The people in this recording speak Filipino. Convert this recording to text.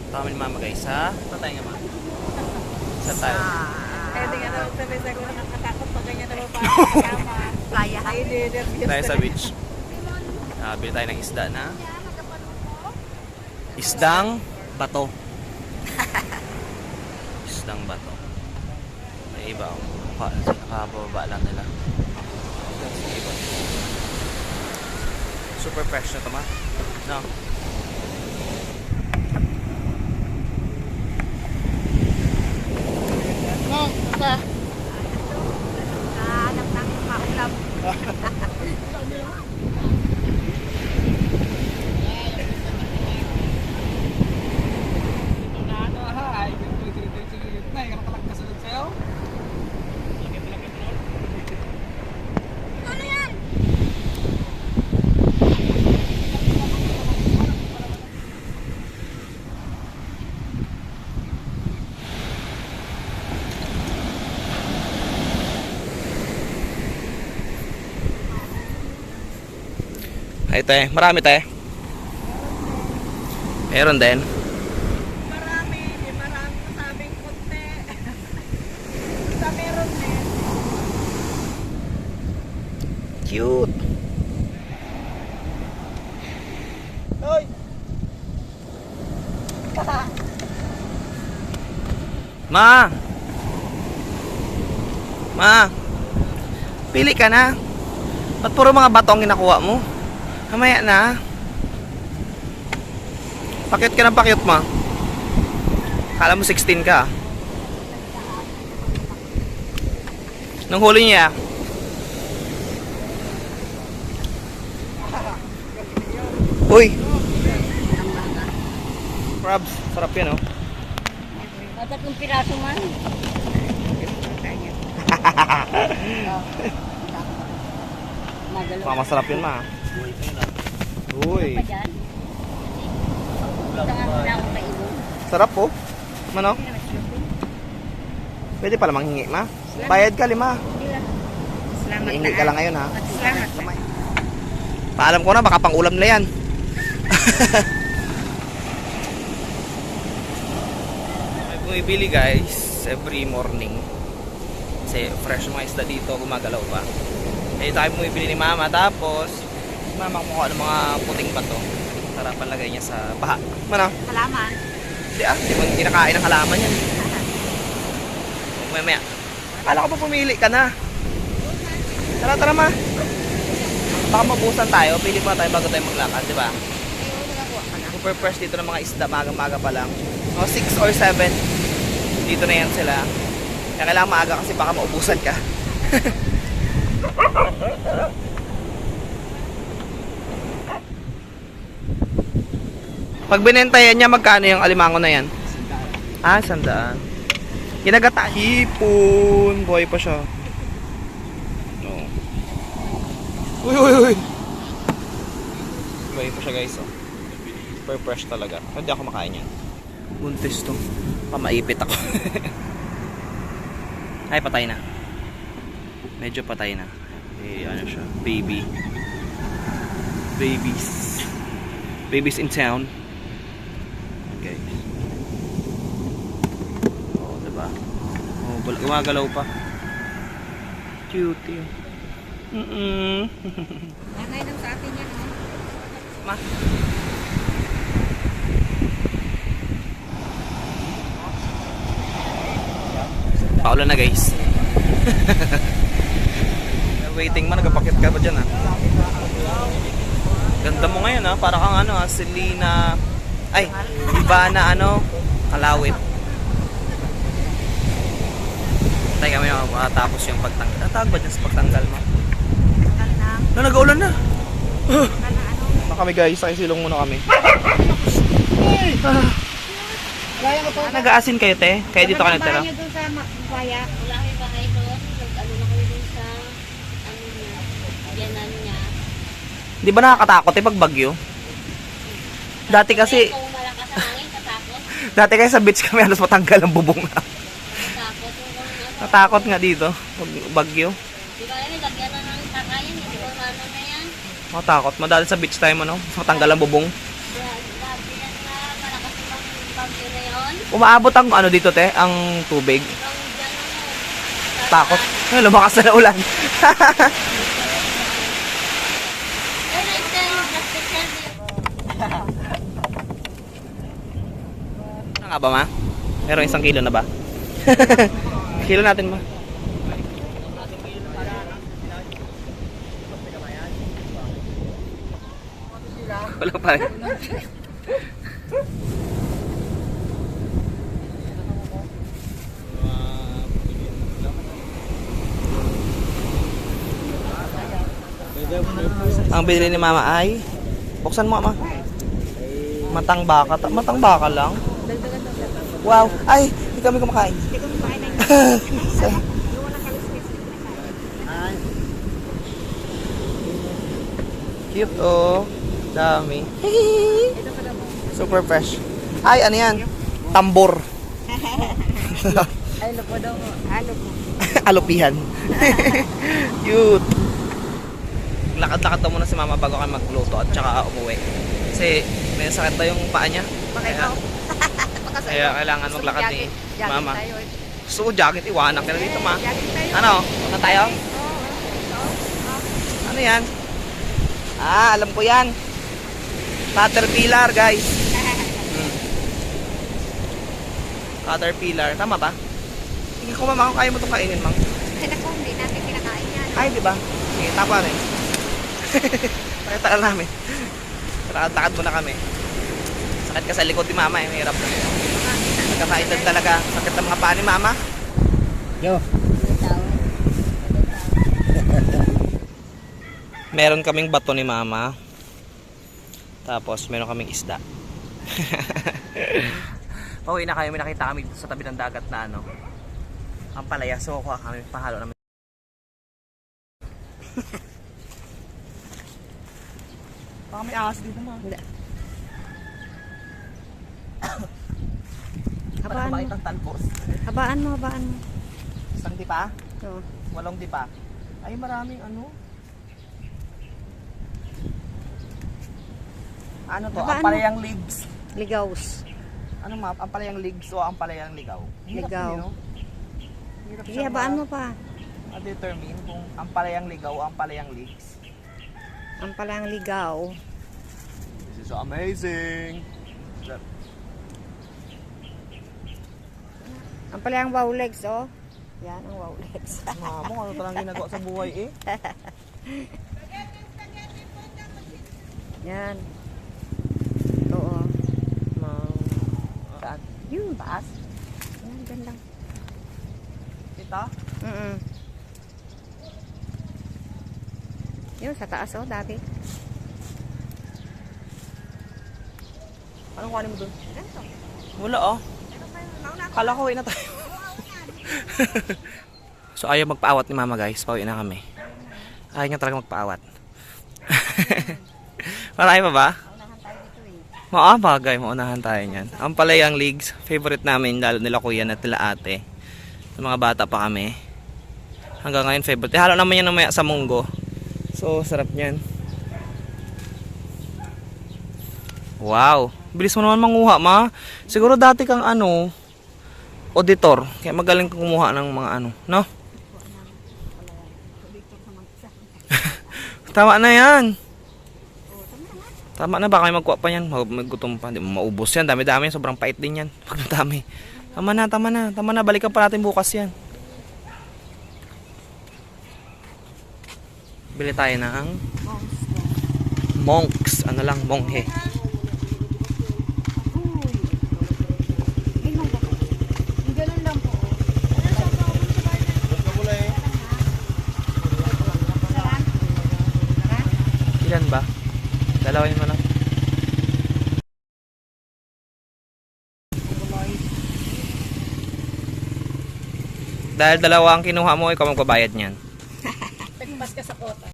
Kami ni Mama guys ha. Saan tayo nga ma? Saan tayo? Kaya di nga naman sabi sa kung nakakatakot pa ganyan naman pa kasama. Playa. Ay, nervyos Tayo sa beach. Bili tayo ng isda na. Isdang bato. Isdang bato. May iba. Nakababa lang nila. Iba. Super fresh na ito ma. No? Hanap ng maulam. Ay te, marami te. Meron din. Marami, di marami masabing konti. Sa meron din. Cute. Hoy! Ma! Ma! Pili ka na. Ba't puro mga bato ang ginakuha mo? Mamaya na. Pakyut ka ng pakyut ma. Kala mo 16 ka. Nung huli niya. Uy! Crabs, sarap yan oh. Matatlong piraso man. Baka masarap yun ma. Uy. Sarap po. Mano? Pwede pala manghingi ma. Bayad ka 5. Salamat Hingi ka lang ngayon ha. Salamat na. Paalam ko na baka pang ulam na yan. May bumibili guys every morning. Kasi fresh mga isda dito, gumagalaw pa. Eh tayo bumibili ni Mama tapos Mama kumuha ng mga puting bato para palagay niya sa baha. Mano? Salamat. Hindi mo kinakain ng halaman yan. Maya. Akala ko pa pumili ka na. Tara ma. Baka mabusan tayo, pili pa tayo bago tayo maglakad, di ba? Super fresh dito ng mga isda, maga-maga pa lang. Mga 6 or 7, dito na yan sila. Kaya kailangan maaga kasi baka maubusan ka. Pag binentayan niya, magkano yung alimango na yan? Ah, 100. Ginagata, hipon. Buhay pa siya. No. Uy. Buhay pa siya guys, oh. Super fresh talaga. Hindi ako makain yan. Buntis to. Pamaipit ako. Ay, patay na. Medyo patay na. Eh, ano siya? Baby. Babies in town. Okay. Oh, diba? Oh, gumagalaw pa. Cutie. Nanay lang sa atin yan, oh. Ma. Paulan na guys. Waiting man, nagpakit ka pa dyan ha. Ganda mo ngayon ha, para kang ano ha, Selena. Ay, iba na ano, kalawit. Tayo kami matapos yung pagtanggal. Natawag ba dyan sa pagtanggal mo? No, nag-aulan na. Na kami guys, sa silong muna kami. Nag-aasin kayo te? Kaya dito ka nagtira? Bahay nyo dun sa Maya. Wala kayo bahay doon. Nag-ano na kayo dun sa ano niya, biyanan niya. Di ba nakakatakot eh pag bagyo? Dati kasi, Kung malakas ang hangin, katakot. dati kasi sa beach kami halos matanggal ang bubong na. Katakot. Yung Natakot nga dito, pag bagyo. di ba yun, lagyan na ng takayan. Hindi ko ano na yan. Matakot, madali sa beach time ano, matanggal ang bubong. Labi yan na malakas ang fountain na yun. Umaabot ang ano dito, te? Ang tubig. Hanggang dyan ano. Takot. Ay, lumakas na ulan. Ay, like then, plastic service. Ano nga ba, ma? Meron 1 kilo na ba? Kilo natin, ma. Wala pa rin. Ang binili ni mama ay buksan mo, ma. Matang baka. Matang baka lang. Wow. Ay, hindi kami kumakain. Hindi ko kumain ng yung walang kaliskis. Cute, oh. Dami. Ito pa mo. Super fresh. Ay, ano yan? Tambor. Ay, lupo daw mo. Halo po. Alupihan. Cute. Lakad-lakad daw muna si mama bago kami magluto at saka umuwi. Kasi may sakit daw yung paa niya. Baka ikaw. Kaya kailangan maglakad ni mama. Tayo. Gusto ko jacket, iwanan ka na dito, ma. Jogging tayo. Ano? Punta tayo? Ano yan? Ah, alam ko yan. Caterpillar, guys. Caterpillar. Tama ba? Hindi ko mama kung kaya mo itong kainin, mang. Ako, hindi natin kinakain yan. Ay, di ba? Sige, tapa rin. Pakita ka namin. Lakad-lakad muna kami. Sakit ka sa likod ni mama, eh. Mahirap na. Nagkakaedad talaga. Sakit ang mga paa ni mama. Yo. Meron kaming bato ni mama. Tapos meron kaming isda. Pauwi na kayo, may nakita kami sa tabi ng dagat na ano. Ang palaya, so kuha kami, pahalo namin. Baka may ahas dito, ma. Hindi. Habaan Habaan mo. mo. Talpos. Habaan mo, habaan mo. Isang dipa? So, 8 dipa. Ay, maraming ano. Ano to? Habaan Ang palayang leaves. ligaws. Ano, ma? Ang palayang leaves o ang palayang ligaw? Hirap Ligaw. yun, no? Hirap Sige, siya habaan mo pa. ma-determine kung ang palayang ligaw o ang palayang leaves. Ang palang ligaw. This is amazing! Ang palang wow legs, oh. Yan, ang wow legs. Mamo, ano talang ginagawa sa buhay eh? Yan. Ito, oh. Saan? Yun. Taas? Yan, dyan lang. Ito? Yun, sa taas, oh, dati. Anong kuhanin mo dun? Ganito. Wala oh. Kala ko na tayo. So ayaw magpaawat ni mama, guys. Pauwi na kami. Ayaw niya talaga magpaawat. Marami pa ba? Unahan tayo dito, eh. Bagay, maunahan tayo niyan. Ang palayang leagues, favorite namin, lalo nila kuya at nila ate. Sa mga bata pa kami. Hanggang ngayon favorite. Halo naman yan namaya sa munggo. So sarap niyan. Wow, bilis mo naman manguha, ma. Siguro dati kang ano, auditor. Kaya magaling kang kumuha ng mga ano, no? Tama na yan. Tama na, baka may magkuha pa yan. Magutom pa. Di mo maubos yan. Dami-dami. Sobrang pait din yan. Pag dami. Tama na, tama na. Tama na. Balikan pa natin bukas yan. Bili tayo ng monks. Ano lang, monghe. Ganun lang po. Ilan ba? Dalawin mo lang. Dahil dalawa ang kinuha mo, ikaw magbabayad niyan. Nagpas ka sa kota.